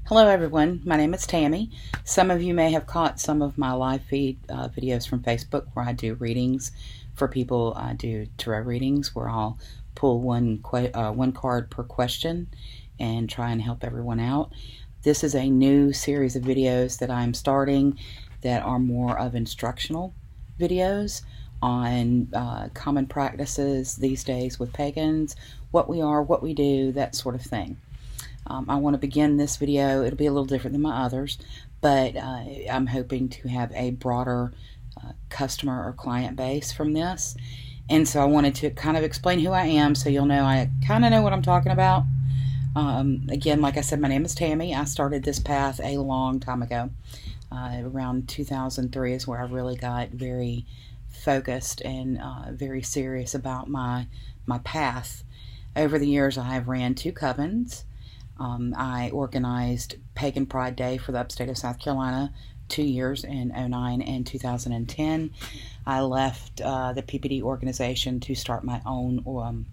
Hello everyone, my name is Tammy. Some of you may have caught some of my live feed videos from Facebook where I do readings for people. I do tarot readings where I'll pull one card per question and try and help everyone out. This is a new series of videos that I'm starting that are more of instructional videos on common practices these days with pagans, what we are, what we do, that sort of thing. I want to begin this video. It'll be a little different than my others, but I'm hoping to have a broader customer or client base from this. And so I wanted to kind of explain who I am so you'll know I kind of know what I'm talking about. Again, like I said, my name is Tammy. I started this path a long time ago. Around 2003 is where I really got very focused and very serious about my path. Over the years, I have ran 2 covens. I organized Pagan Pride Day for the upstate of South Carolina 2 years in 2009 and 2010. I left the PPD organization to start my own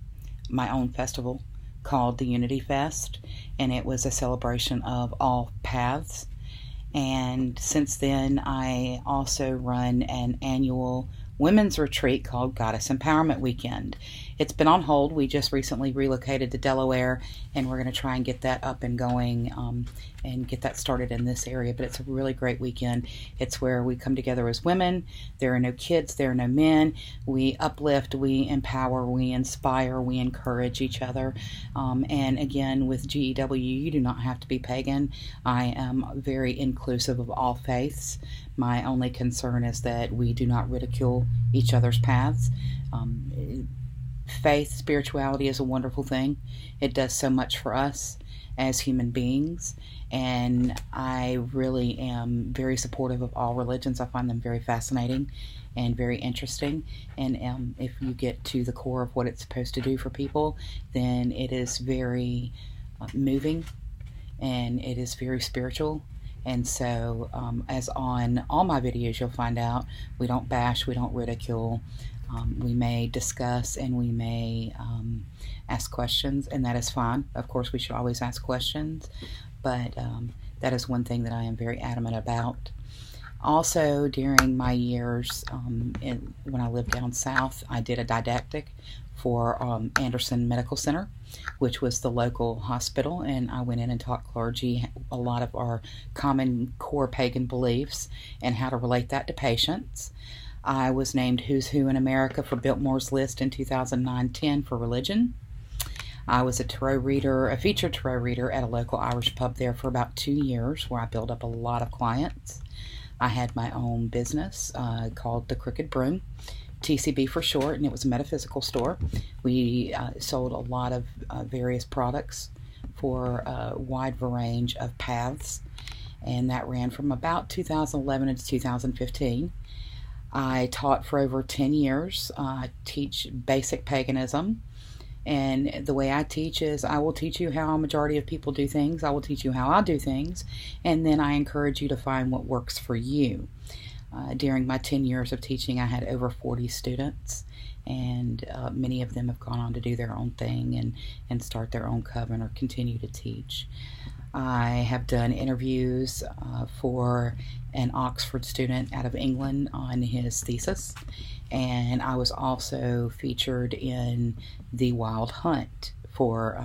festival called the Unity Fest, and it was a celebration of all paths. And since then, I also run an annual women's retreat called Goddess Empowerment Weekend. It's been on hold. We just recently relocated to Delaware, and we're going to try and get that up and going and get that started in this area. But it's a really great weekend. It's where we come together as women. There are no kids. There are no men. We uplift, we empower, we inspire, we encourage each other. And again, with GEW, you do not have to be pagan. I am very inclusive of all faiths. My only concern is that we do not ridicule each other's paths. Faith, spirituality is a wonderful thing. It does so much for us as human beings, and I really am very supportive of all religions. I find them very fascinating and very interesting, and if you get to the core of what it's supposed to do for people, then it is very moving and it is very spiritual. And so as on all my videos you'll find out, we don't bash, we don't ridicule. We may discuss and we may ask questions, and that is fine. Of course, we should always ask questions, but that is one thing that I am very adamant about. Also, during my years when I lived down south, I did a didactic for Anderson Medical Center, which was the local hospital, and I went in and taught clergy a lot of our common core pagan beliefs and how to relate that to patients. I was named Who's Who in America for Biltmore's List in 2009-10 for religion. I was a tarot reader, a featured tarot reader at a local Irish pub there for about 2 years, where I built up a lot of clients. I had my own business called The Crooked Broom, TCB for short, and it was a metaphysical store. We sold a lot of various products for a wide range of paths, and that ran from about 2011 to 2015. I taught for over 10 years. I teach basic paganism, and the way I teach is I will teach you how a majority of people do things. I will teach you how I do things, and then I encourage you to find what works for you. During my 10 years of teaching, I had over 40 students, and many of them have gone on to do their own thing and start their own coven or continue to teach. I have done interviews for an Oxford student out of England on his thesis, and I was also featured in The Wild Hunt for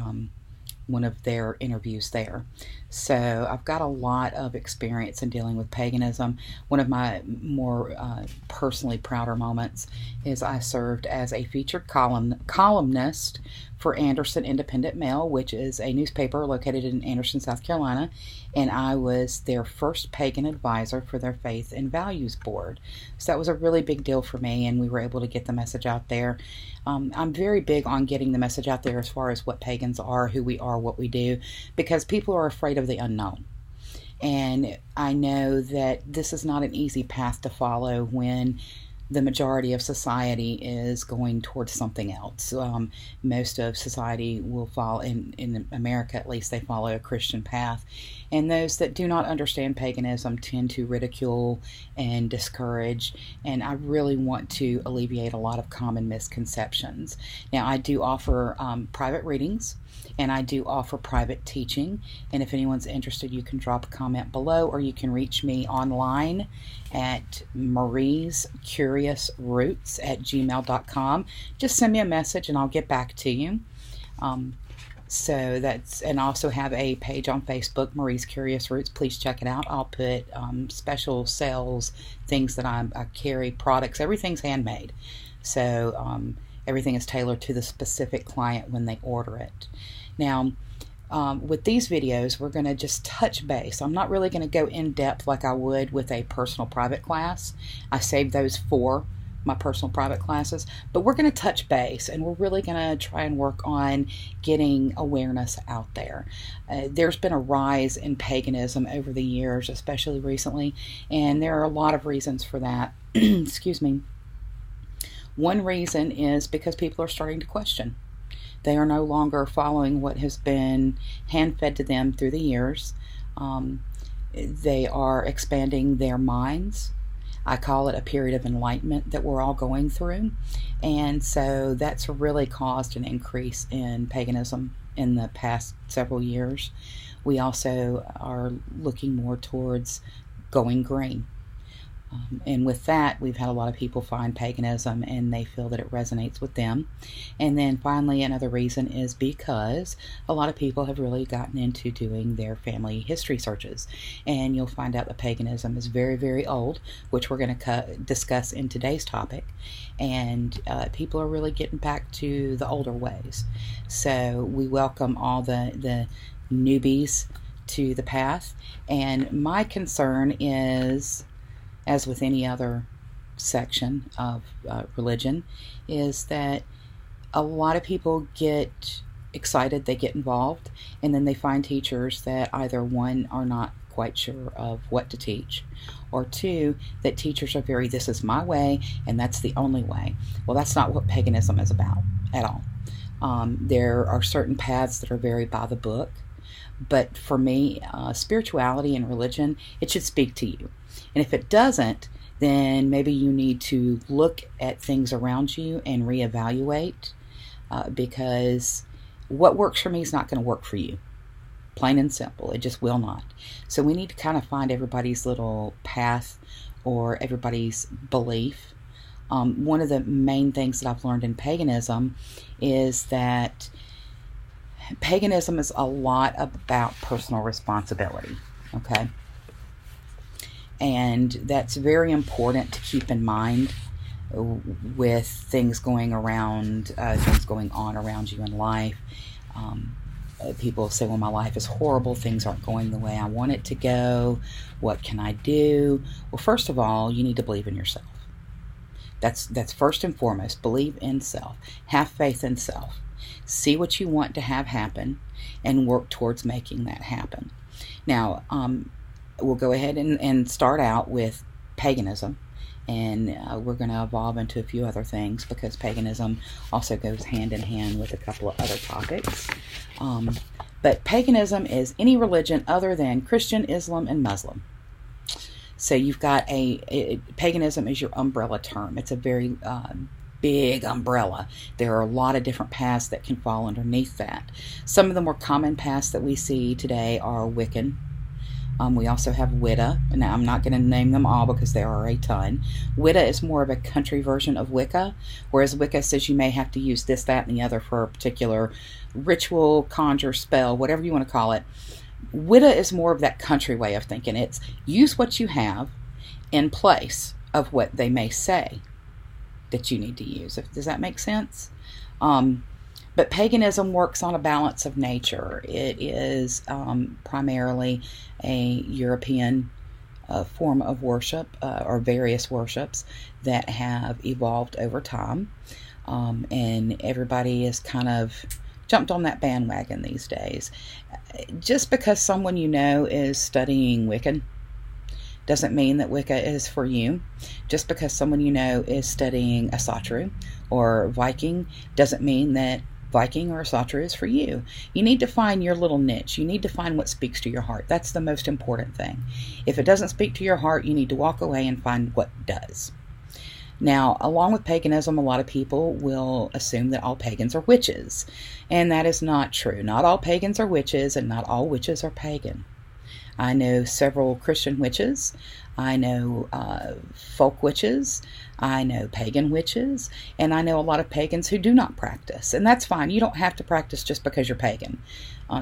one of their interviews there. So I've got a lot of experience in dealing with paganism. One of my more personally prouder moments is I served as a featured columnist for Anderson Independent Mail, which is a newspaper located in Anderson, South Carolina, and I was their first pagan advisor for their Faith and Values Board. So that was a really big deal for me, and we were able to get the message out there. I'm very big on getting the message out there as far as what pagans are, who we are, what we do, because people are afraid of the unknown. And I know that this is not an easy path to follow when the majority of society is going towards something else. Most of society will follow, in America at least, they follow a Christian path. And those that do not understand paganism tend to ridicule and discourage. And I really want to alleviate a lot of common misconceptions. Now, I do offer private readings. and I do offer private teaching. And if anyone's interested, you can drop a comment below, or you can reach me online at mariescuriousroots@gmail.com. Just send me a message and I'll get back to you. So that's, and I also have a page on Facebook, Marie's Curious Roots. Please check it out. I'll put special sales, things that I carry, products. Everything's handmade. So everything is tailored to the specific client when they order it. Now, with these videos, we're going to just touch base. I'm not really going to go in depth like I would with a personal private class. I saved those for my personal private classes, but we're going to touch base, and we're really going to try and work on getting awareness out there. There's been a rise in paganism over the years, especially recently, and there are a lot of reasons for that. Excuse me. One reason is because people are starting to question. They are no longer following what has been hand-fed to them through the years. They are expanding their minds. I call it a period of enlightenment that we're all going through. And so that's really caused an increase in paganism in the past several years. We also are looking more towards going green. And with that, we've had a lot of people find paganism and they feel that it resonates with them. And then finally, another reason is because a lot of people have really gotten into doing their family history searches. And you'll find out that paganism is very, very old, which we're going to discuss in today's topic. And people are really getting back to the older ways. So we welcome all the newbies to the path. And my concern is, as with any other section of religion, is that a lot of people get excited, they get involved, and then they find teachers that either, one, are not quite sure of what to teach, or two, that teachers are very, this is my way and that's the only way. Well, that's not what paganism is about at all. There are certain paths that are very by the book, but for me, spirituality and religion, it should speak to you. And if it doesn't, then maybe you need to look at things around you and reevaluate, because what works for me is not going to work for you. Plain and simple. It just will not. So we need to kind of find everybody's little path or everybody's belief. One of the main things that I've learned in paganism is that paganism is a lot about personal responsibility. Okay? And that's very important to keep in mind with things going on around you in life. People say, well, my life is horrible. Things aren't going the way I want it to go. What can I do? Well, first of all, you need to believe in yourself. That's first and foremost. Believe in self. Have faith in self. See what you want to have happen and work towards making that happen. Now, we'll go ahead and start out with paganism, and we're going to evolve into a few other things because paganism also goes hand in hand with a couple of other topics. But paganism is any religion other than Christian, Islam, and Muslim. So you've got paganism is your umbrella term. It's a very big umbrella. There are a lot of different paths that can fall underneath that. Some of the more common paths that we see today are Wiccan. We also have Wicca. Now, I'm not going to name them all because there are a ton. Wicca is more of a country version of Wicca, whereas Wicca says you may have to use this, that, and the other for a particular ritual, conjure, spell, whatever you want to call it. Wicca is more of that country way of thinking. It's use what you have in place of what they may say that you need to use. Does that make sense? But paganism works on a balance of nature. It is primarily a European form of worship, or various worships that have evolved over time. And everybody is kind of jumped on that bandwagon these days. Just because someone you know is studying Wiccan doesn't mean that Wicca is for you. Just because someone you know is studying Asatru or Viking doesn't mean that Viking or Asatru is for you. You need to find your little niche. You need to find what speaks to your heart. That's the most important thing. If it doesn't speak to your heart, you need to walk away and find what does. Now, along with paganism, a lot of people will assume that all pagans are witches, and that is not true. Not all pagans are witches, and not all witches are pagan. I know several Christian witches. I know folk witches. I know pagan witches. And I know a lot of pagans who do not practice. And that's fine. You don't have to practice just because you're pagan.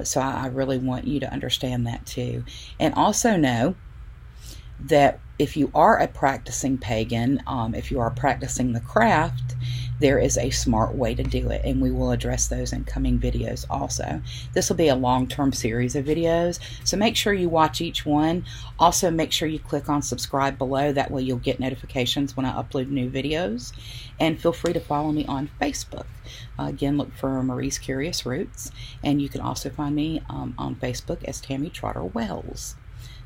So I really want you to understand that too. And also know that if you are a practicing pagan, if you are practicing the craft, there is a smart way to do it, and we will address those in coming videos also. This will be a long-term series of videos, so make sure you watch each one. Also, make sure you click on subscribe below. That way you'll get notifications when I upload new videos. And feel free to follow me on Facebook. Again, look for Marie's Curious Roots, and you can also find me on Facebook as Tammy Trotter Wells.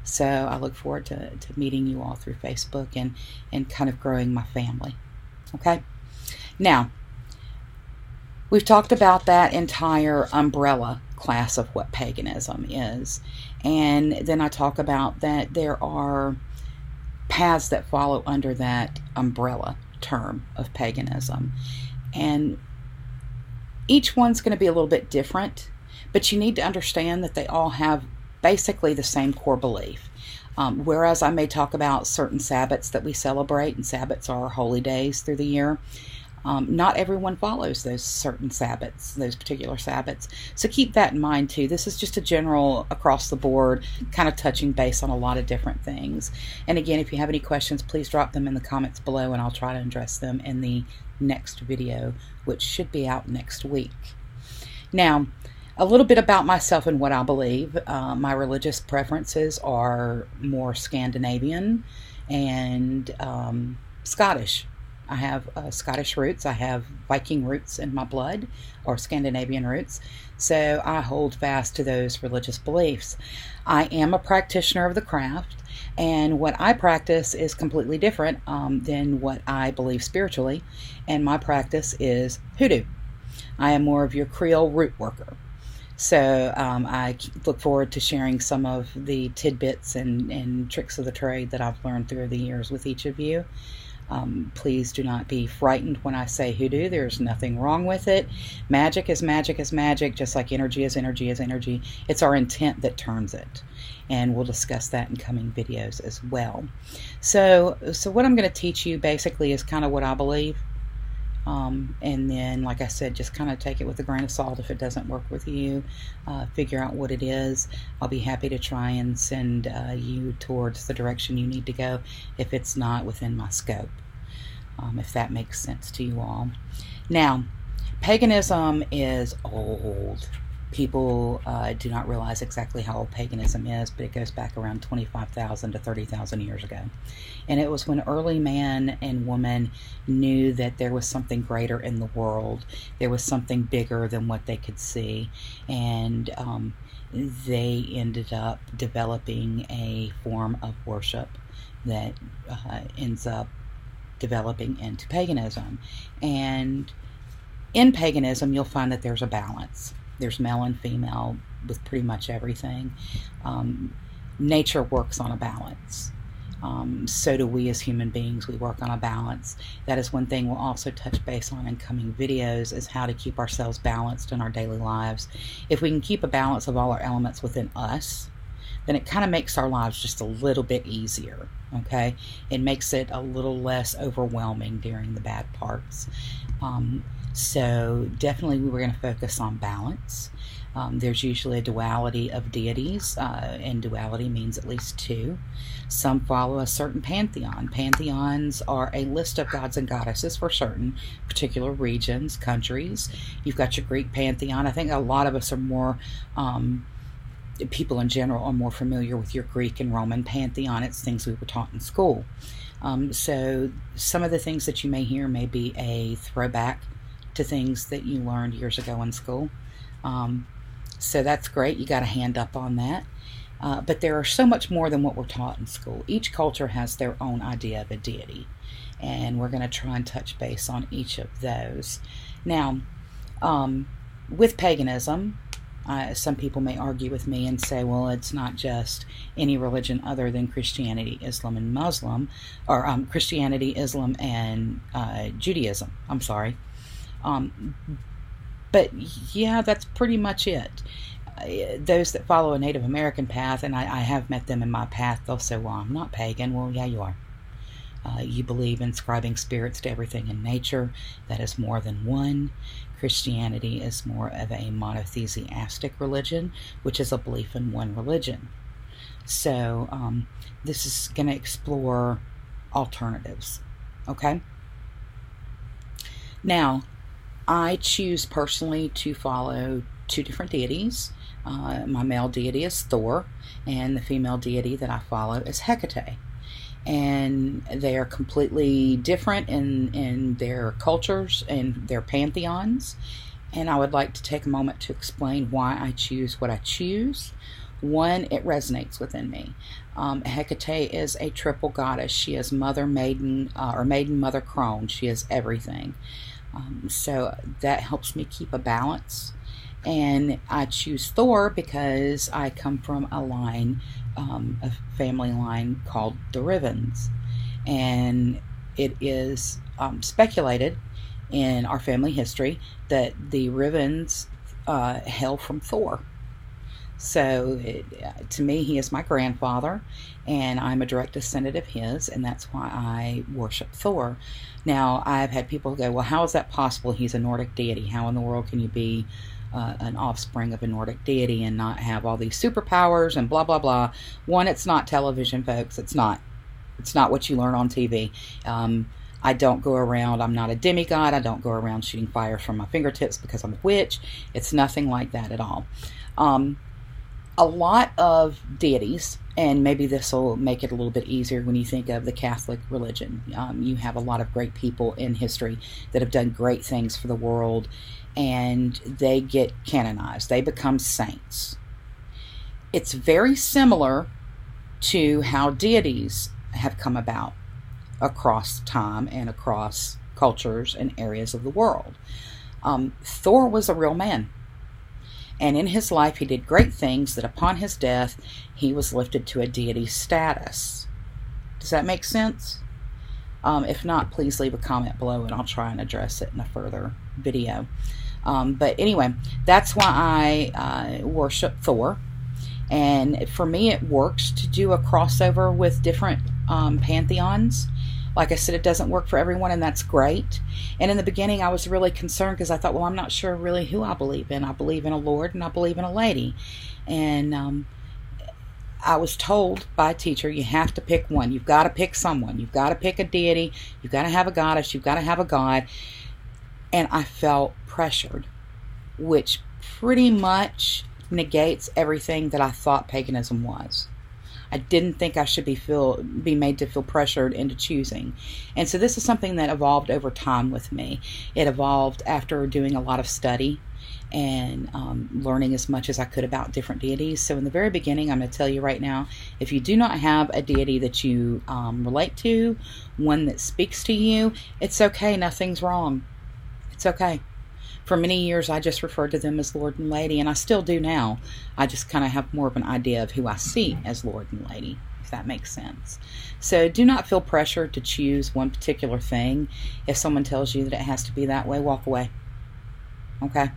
So I look forward to meeting you all through Facebook and kind of growing my family. Okay? Now, we've talked about that entire umbrella class of what paganism is. And then I talk about that there are paths that follow under that umbrella term of paganism. And each one's going to be a little bit different, but you need to understand that they all have basically the same core belief. Whereas I may talk about certain Sabbats that we celebrate, and Sabbats are holy days through the year, not everyone follows those certain Sabbats, those particular Sabbats. So keep that in mind too. This is just a general across the board kind of touching base on a lot of different things. And again, if you have any questions, please drop them in the comments below and I'll try to address them in the next video, which should be out next week. Now, a little bit about myself and what I believe. My religious preferences are more Scandinavian and Scottish. I have Scottish roots. I have Viking roots in my blood, or Scandinavian roots. So I hold fast to those religious beliefs. I am a practitioner of the craft, and what I practice is completely different than what I believe spiritually, and my practice is hoodoo. I am more of your Creole root worker. So I look forward to sharing some of the tidbits and tricks of the trade that I've learned through the years with each of you. Please do not be frightened when I say hoodoo. There's nothing wrong with it. Magic is magic is magic, just like energy is energy is energy. It's our intent that turns it. And we'll discuss that in coming videos as well. So what I'm going to teach you basically is kind of what I believe. And then, like I said, just kind of take it with a grain of salt. If it doesn't work with you, figure out what it is. I'll be happy to try and send you towards the direction you need to go if it's not within my scope, if that makes sense to you all. Now, paganism is old. People do not realize exactly how old paganism is, but it goes back around 25,000 to 30,000 years ago. And it was when early man and woman knew that there was something greater in the world. There was something bigger than what they could see. And they ended up developing a form of worship that ends up developing into paganism. And in paganism, you'll find that there's a balance. There's male and female with pretty much everything. Nature works on a balance. So do we as human beings. We work on a balance. That is one thing we'll also touch base on in coming videos, is how to keep ourselves balanced in our daily lives. If we can keep a balance of all our elements within us, then it kind of makes our lives just a little bit easier, okay? It makes it a little less overwhelming during the bad parts. So definitely we were going to focus on balance. There's usually a duality of deities, and duality means at least two. Some follow a certain pantheon. Pantheons are a list of gods and goddesses for certain particular regions, countries. You've got your Greek pantheon. I think a lot of us are more, people in general are more familiar with your Greek and Roman pantheon. It's things we were taught in school. So some of the things that you may hear may be a throwback to things that you learned years ago in school. So that's great. You got a hand up on that. But there are so much more than what we're taught in school. Each culture has their own idea of a deity, and we're going to try and touch base on each of those. Now, with paganism, Some people may argue with me and say, well, it's not just any religion other than Christianity, Islam, and Muslim, or Christianity, Islam, and Judaism. I'm sorry. But yeah, that's pretty much it. Those that follow a Native American path, and I have met them in my path, they'll say, well, I'm not pagan. Well, yeah, you are. You believe in ascribing spirits to everything in nature. That is more than one. Christianity is more of a monotheistic religion, which is a belief in one religion. So this is going to explore alternatives. Okay? Now, I choose personally to follow two different deities. My male deity is Thor, and the female deity that I follow is Hecate. And they are completely different in their cultures and their pantheons. And I would like to take a moment to explain why I choose what I choose. One, it resonates within me. Hecate is a triple goddess. She is mother, maiden, or maiden, mother, crone. She is everything. So that helps me keep a balance. And I choose Thor because I come from a line, a family line called the Rivens. And it is speculated in our family history that the Rivens hail from Thor. So to me, he is my grandfather, and I'm a direct descendant of his, and that's why I worship Thor. Now, I've had people go, well, how is that possible? He's a Nordic deity. How in the world can you be an offspring of a Nordic deity and not have all these superpowers and blah, blah, blah? One, it's not television, folks. It's not. It's not what you learn on TV. I don't go around, I'm not a demigod. I don't go around shooting fire from my fingertips because I'm a witch. It's nothing like that at all. A lot of deities, and maybe this will make it a little bit easier when you think of the Catholic religion. You have a lot of great people in history that have done great things for the world, and they get canonized. They become saints. It's very similar to how deities have come about across time and across cultures and areas of the world. Thor was a real man. And in his life, he did great things that upon his death, he was lifted to a deity status. Does that make sense? If not, please leave a comment below and I'll try and address it in a further video. But anyway, that's why I worship Thor. And for me, it works to do a crossover with different pantheons. Like I said, it doesn't work for everyone, and that's great. And in the beginning, I was really concerned because I thought, well, I'm not sure really who I believe in. I believe in a Lord and I believe in a lady. And I was told by a teacher, you have to pick one. You've got to pick someone. You've got to pick a deity. You've got to have a goddess. You've got to have a god. And I felt pressured, which pretty much negates everything that I thought paganism was. I didn't think I should be made to feel pressured into choosing. And so this is something that evolved over time with me. It evolved after doing a lot of study and learning as much as I could about different deities. So in the very beginning, I'm going to tell you right now, if you do not have a deity that you relate to, one that speaks to you, it's okay. Nothing's wrong. It's okay. For many years, I just referred to them as Lord and Lady, and I still do now. I just kind of have more of an idea of who I see as Lord and Lady, if that makes sense. So do not feel pressured to choose one particular thing. If someone tells you that it has to be that way, walk away. Okay?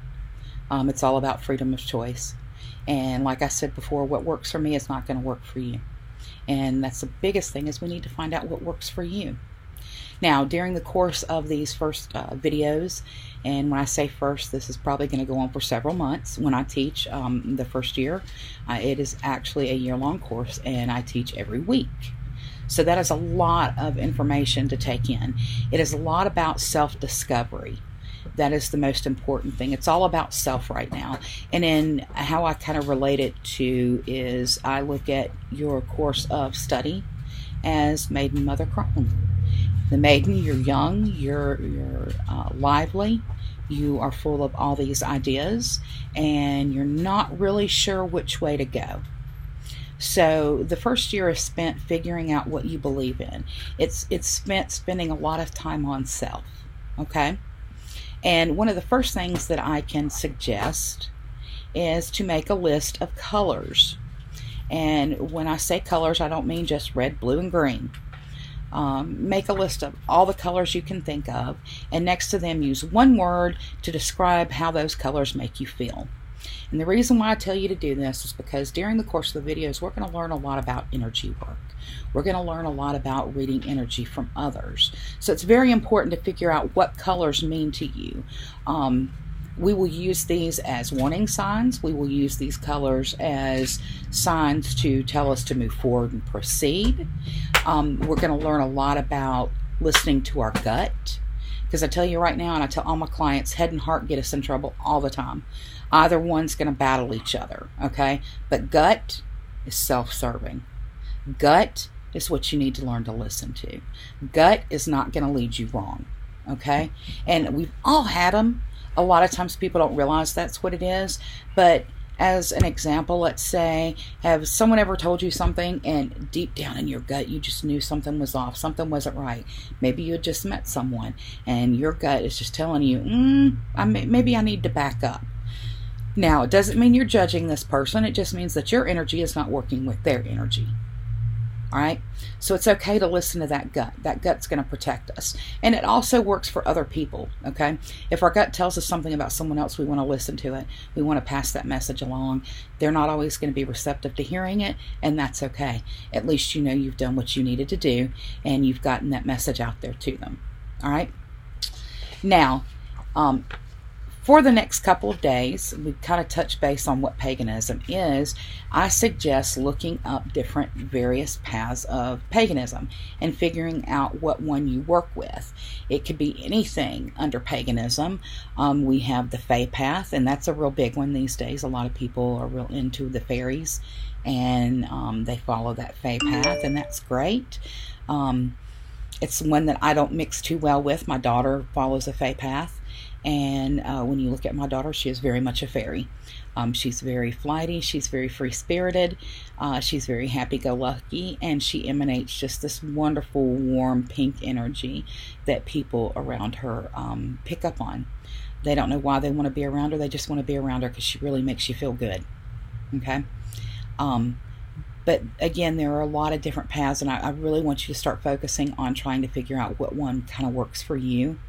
It's all about freedom of choice. And like I said before, what works for me is not going to work for you. And that's the biggest thing, is we need to find out what works for you. Now, during the course of these first videos, and when I say first, this is probably going to go on for several months. When I teach the first year, it is actually a year-long course, and I teach every week. So that is a lot of information to take in. It is a lot about self-discovery. That is the most important thing. It's all about self right now. And then how I kind of relate it to is I look at your course of study as maiden, mother, crone. The maiden, you're young, you're lively, you are full of all these ideas, and you're not really sure which way to go. So the first year is spent figuring out what you believe in. It's spent spending a lot of time on self, okay? And one of the first things that I can suggest is to make a list of colors. And when I say colors, I don't mean just red, blue, and green. Make a list of all the colors you can think of, and next to them use one word to describe how those colors make you feel. And the reason why I tell you to do this is because during the course of the videos, we're going to learn a lot about energy work. We're going to learn a lot about reading energy from others. So it's very important to figure out what colors mean to you. We will use these as warning signs. We will use these colors as signs to tell us to move forward and proceed. We're going to learn a lot about listening to our gut. Because I tell you right now, and I tell all my clients, head and heart get us in trouble all the time. Either one's going to battle each other, okay? But gut is self-serving. Gut is what you need to learn to listen to. Gut is not going to lead you wrong, okay? And we've all had them. A lot of times people don't realize that's what it is. But as an example, let's say, have someone ever told you something and deep down in your gut you just knew something was off, something wasn't right? Maybe you had just met someone and your gut is just telling you, maybe I need to back up. Now, it doesn't mean you're judging this person. It just means that your energy is not working with their energy. All right? So it's okay to listen to that gut. That gut's going to protect us. And it also works for other people, okay? If our gut tells us something about someone else, we want to listen to it. We want to pass that message along. They're not always going to be receptive to hearing it, and that's okay. At least you know you've done what you needed to do, and you've gotten that message out there to them. All right? Now, for the next couple of days, we kind of touch base on what paganism is. I suggest looking up different various paths of paganism and figuring out what one you work with. It could be anything under paganism. We have the Fae path, and that's a real big one these days. A lot of people are real into the fairies, and they follow that Fae path, and that's great. It's one that I don't mix too well with. My daughter follows a Fae path. And when you look at my daughter, she is very much a fairy. She's very flighty. She's very free-spirited. She's very happy-go-lucky. And she emanates just this wonderful, warm, pink energy that people around her pick up on. They don't know why they want to be around her. They just want to be around her because she really makes you feel good. Okay? But again, there are a lot of different paths, and I really want you to start focusing on trying to figure out what one kind of works for you.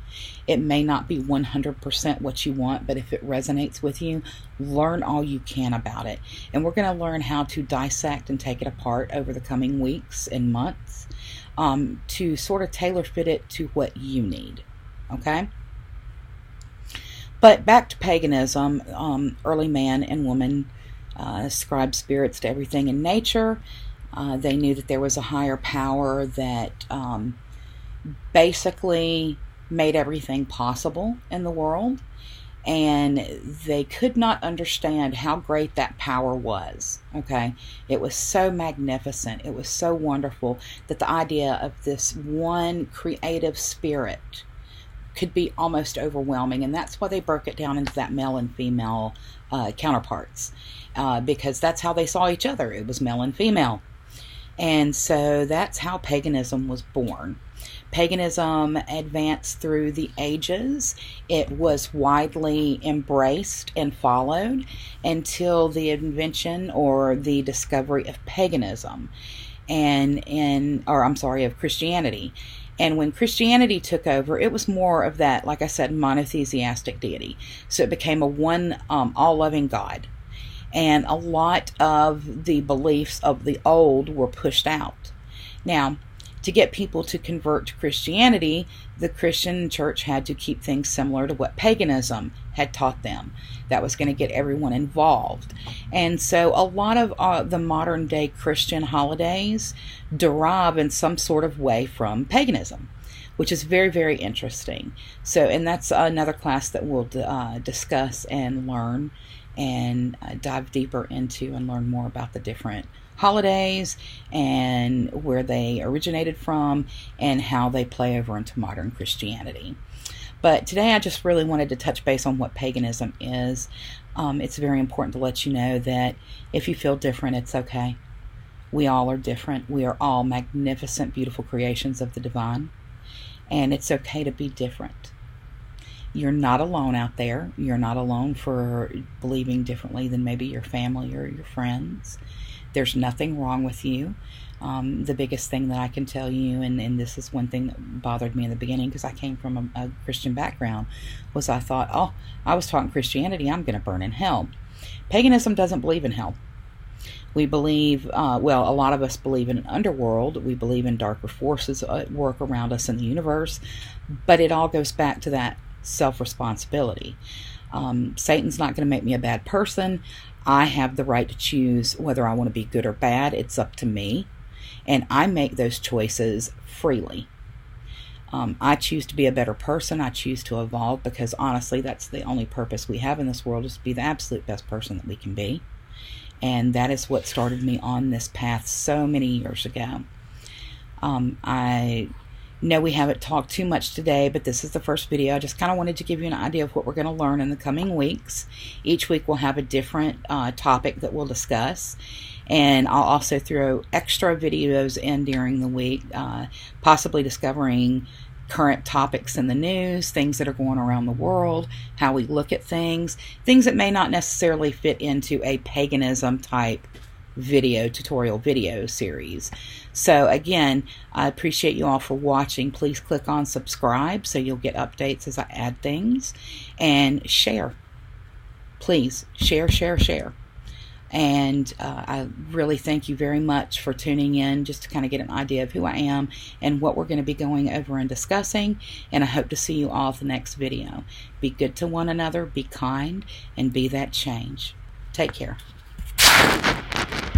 It may not be 100% what you want, but if it resonates with you, learn all you can about it. And we're going to learn how to dissect and take it apart over the coming weeks and months to sort of tailor fit it to what you need. Okay? But back to paganism, early man and woman ascribed spirits to everything in nature. They knew that there was a higher power that basically made everything possible in the world, and they could not understand how great that power was. Okay, it was so magnificent, it was so wonderful that the idea of this one creative spirit could be almost overwhelming, and that's why they broke it down into that male and female counterparts, because that's how they saw each other. It was male and female. And so that's how paganism was born. Paganism advanced through the ages. It was widely embraced and followed until the invention or the discovery of paganism of Christianity. And when Christianity took over, it was more of that, like I said, monotheistic deity. So it became a one all-loving God. And a lot of the beliefs of the old were pushed out. Now, to get people to convert to Christianity, the Christian church had to keep things similar to what paganism had taught them. That was going to get everyone involved. And so a lot of the modern day Christian holidays derive in some sort of way from paganism, which is very, very interesting. So, and that's another class that we'll discuss and learn and dive deeper into and learn more about the different holidays and where they originated from and how they play over into modern Christianity. But today I just really wanted to touch base on what paganism is. It's very important to let you know that if you feel different, it's okay. We all are different. We are all magnificent, beautiful creations of the divine. And it's okay to be different. You're not alone out there. You're not alone for believing differently than maybe your family or your friends. There's nothing wrong with you. The biggest thing that I can tell you, and this is one thing that bothered me in the beginning because I came from a Christian background, was I thought, oh, I was taught in Christianity, I'm going to burn in hell. Paganism doesn't believe in hell. We believe, well, a lot of us believe in an underworld. We believe in darker forces at work around us in the universe, but it all goes back to that self-responsibility. Satan's not going to make me a bad person. I have the right to choose whether I want to be good or bad. It's up to me. And I make those choices freely. I choose to be a better person. I choose to evolve because honestly, that's the only purpose we have in this world, is to be the absolute best person that we can be. And that is what started me on this path so many years ago. I know we haven't talked too much today, but this is the first video. I just kind of wanted to give you an idea of what we're going to learn in the coming weeks. Each week we'll have a different topic that we'll discuss. And I'll also throw extra videos in during the week, possibly discovering current topics in the news, things that are going around the world, how we look at things that may not necessarily fit into a paganism type tutorial video series. So again, I appreciate you all for watching. Please click on subscribe so you'll get updates as I add things, and share. Please share. And I really thank you very much for tuning in, just to kind of get an idea of who I am and what we're going to be going over and discussing. And I hope to see you all at the next video. Be good to one another, be kind, and be that change. Take care.